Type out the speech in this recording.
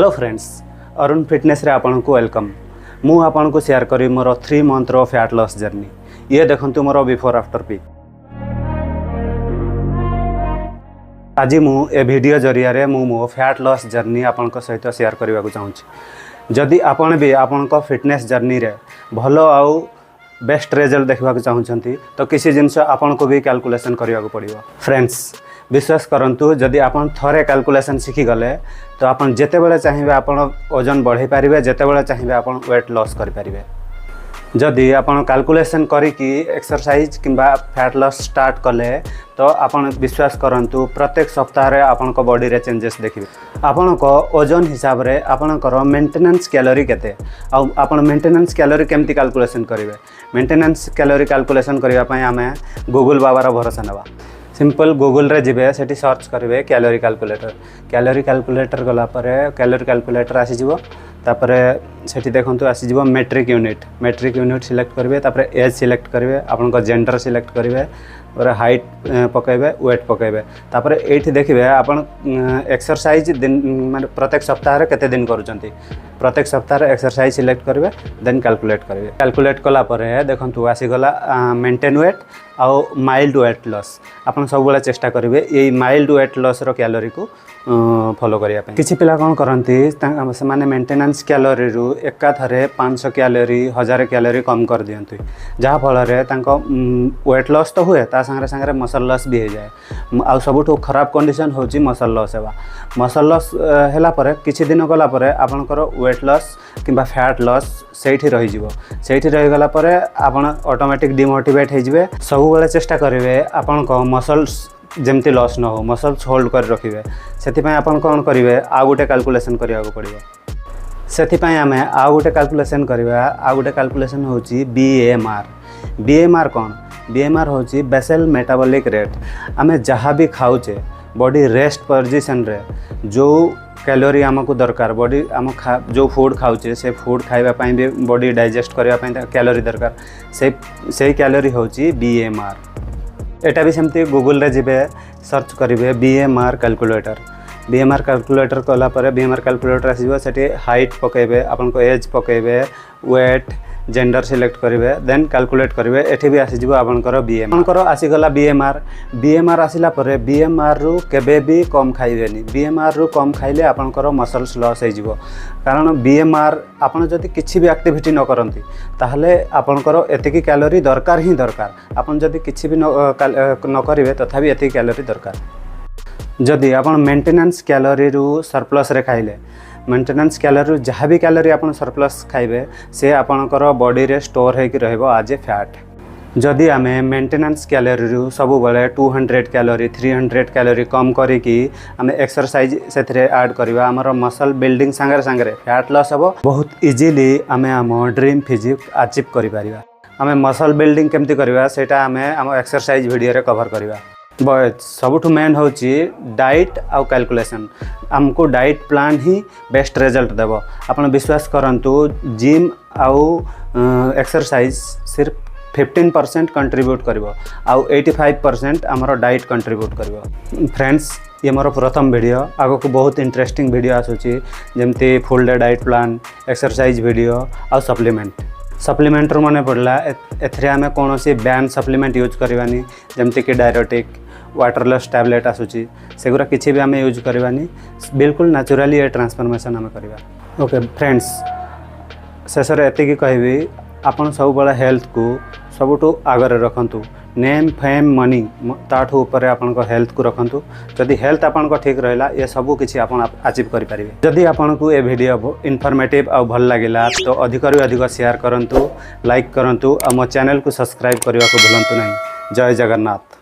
Hello friends, Arun fitness रे आपन को वेलकम। मु आपन को शेयर करी मोर 3 मंथ रो फैट लॉस जर्नी। ये देखंतु मोर बिफोर आफ्टर पिक। आज मु ए वीडियो जरिया रे मु फैट लॉस जर्नी आपन को सहित शेयर करबा को चाहूची। जदि आपन भी आपन को फिटनेस जर्नी रे भलो आउ बेस्ट रिजल्ट देखा चाहूँगी तो किसी जिनस आपन को भी कैलकुलेशन करने को पड़ो। फ्रेंड्स, विश्वास करंतु जदि आपन थरे कैलकुलेशन शिखी गले तो आपन जेते बेले चाहिए आपन ओजन बढ़ाई पारिबे, जेते बेले चाहिए आपन वेट लॉस करि पारिबे। जदि आपन कैलकुलेशन करिकी एक्सरसाइज किंबा फैट लॉस स्टार्ट कले तो आपन विश्वास करंतु प्रत्येक सप्ताह रे आपन को बॉडी रे चेंजेस देखिबे। आपन को ओजन हिसाब रे आपन को मेंटेनेंस कैलोरी केते आ आपन मेंटेनेंस कैलोरी केमती कैलकुलेशन करिवे। मेंटेनेंस कैलोरी कैलकुलेशन करिवा पय हमें गूगल बाबा रो भरोसा नबा। सिंपल गूगल रे जिबे सेठी सर्च करिवे कैलोरी कैलकुलेटर। कैलोरी कैलकुलेटर गला परे कैलोरी कैलकुलेटर आसी जिवो। तापरे सेठी देखंतु आसी जिवो मेट्रिक यूनिट सिलेक्ट करिवे। तापरे एज सिलेक्ट करिवे, आपन को जेंडर सिलेक्ट करिवे और हाइट पकाइबे, वेट पकाइबे। तापरे एठी देखिबे आपन एक्सरसाइज दिन माने प्रत्येक सप्ताह रे केते दिन करूचंती। प्रत्येक सप्ताह रे एक्सरसाइज सिलेक्ट करिवे, देन कैलकुलेट करिवे। कैलकुलेट कला परे देखंतु आसी गला मेंटेन वेट आउ माइल्ड वेट लॉस। आपन सब बेला चेष्टा करिवे ए माइल्ड वेट लॉस रो कैलोरी को फॉलो करिया पे। किछि पिला कोन करंती से माने मेंटेनेंस कैलोरी रु एका थरे 500 कैलोरी 1000 कैलोरी कम कर दियंतु, जहा फल रे तांको वेट लॉस तो हुए ता संगे संगे मसल लॉस भी हो जाए। आ सबुठो खराब कंडीशन होची मसल लॉस हेबा। मसल लॉस हैला परे किछि दिन गला परे आपनकर वेट लॉस किंबा फैट लॉस सेठी रहि जिवो। सेठी रहि गला परे आपन ऑटोमेटिक डिमोटिवेट हे जिवे। सब बेले चेष्टा करिवे आपन को मसल्स जेमती लॉस न हो, मसल्स होल्ड कर रखिवे। सेथिपय आपन कोन करिवे आ गुटे कैलकुलेशन करिया को पड़िबो। सेथिपय हमें आ गुटे कैलकुलेशन करिवा। आ गुटे कैलकुलेशन होची बीएमआर। बीएमआर कोन? बीएमआर होची बेसल मेटाबॉलिक रेट। आमे जहाँ भी खाऊचे बॉडी रेस्ट पोजीशन रे जो कैलोरी आमको दरकार, बॉडी आम जो फूड खाऊचे से फूड खाइबा पई भी बॉडी डाइजेस्ट करबा पई कैलोरी दरकार, से कैलोरी होची बीएमआर। एटा भी सेमती गूगल रे जिबे सर्च करिवे बीएमआर कैलकुलेटर। बीएमआर कैलकुलेटर कला परे बीएमआर कैलकुलेटर आसीबो। सेठी हाइट पकेबे, आपन को एज पकेबे, वेट जेंडर सिलेक्ट करिवे, देन कैलकुलेट करिवे। एठी भी आसी जिवो आपनकर बीएमआर। आपनकर आसी गला बीएमआर। बीएमआर आसिला परे बीएमआर रु केबे भी कम खाइबेनी। बीएमआर रु कम खाइले आपनकर मसल्स लॉस हे जिवो। कारण बीएमआर आपन जदि किछि भी एक्टिविटी न करंती ताहले आपनकर एतिकी कैलोरी दरकार ही दरकार। आपन जदि किछि भी न करिवे तथापि एतिकी कैलोरी दरकार। जदि आपन मेंटेनेंस कैलोरी रु सरप्लस रे खाइले, मेंटेनेंस कैलोरी जहाँ भी कैलोरी आपन सरप्लस खाइबे से आपनकर बॉडी रे स्टोर होइक रहइबो आज ए फैट। जदि आमे मेंटेनेंस कैलोरी रु सब बेले 200 कैलोरी 300 कैलोरी कम करिकी आमे एक्सरसाइज सेथरे ऐड करबा, हमर मसल बिल्डिंग संगे संगे फैट लॉस हबो। बहुत इजीली आमे हम ड्रीम फिजिक अचीव करि परिबा। आमे मसल बिल्डिंग केमती करबा सेटा आमे हम एक्सरसाइज वीडियो रे कवर करबा। सबुठ मेन होची डाइट आउ कैलकुलेशन। आमको डाइट प्लान ही बेस्ट रिजल्ट देव। आपन विश्वास करंतु जिम आउ एक्सरसाइज सिर्फ 15% कंट्रीब्यूट करिवो आउ 85% हमरो डाइट कंट्रीब्यूट करिवो। फ्रेंड्स, ये मोर प्रथम वीडियो। आगो को बहुत इंटरेस्टिंग वीडियो आसुची जेमती full day diet plan, exercise video आउ सप्लीमेंट मन पड़ला। एथरे आमे कोनोसी बैन सप्लीमेंट यूज करवानी, जमती कि डायरेटिक वाटरलेस टैबलेट आसुची सेगुरा किछि भी आमे यूज करवानी। बिल्कुल नेचुरली ए ट्रांसफॉर्मेशन आमे करवा। ओके फ्रेंड्स, शेष रे एतिकी कहबी आपन सब बड़ा हेल्थ को सबुठु आगरे रखंतु। नेम फेम मनी ताठू ऊपर आपन को हेल्थ को रखंतु। जदि हेल्थ आपन को ठीक रहला ये सब किछि आपन अचीव करि परिबे। जदि आपन को ए वीडियो इन्फॉर्मेटिव आ भल लागिला तो अधिक रु अधिक शेयर करंतु, लाइक करंतु आ मो चैनल को सब्सक्राइब करबा को भूलंतु नहीं। जय जगन्नाथ।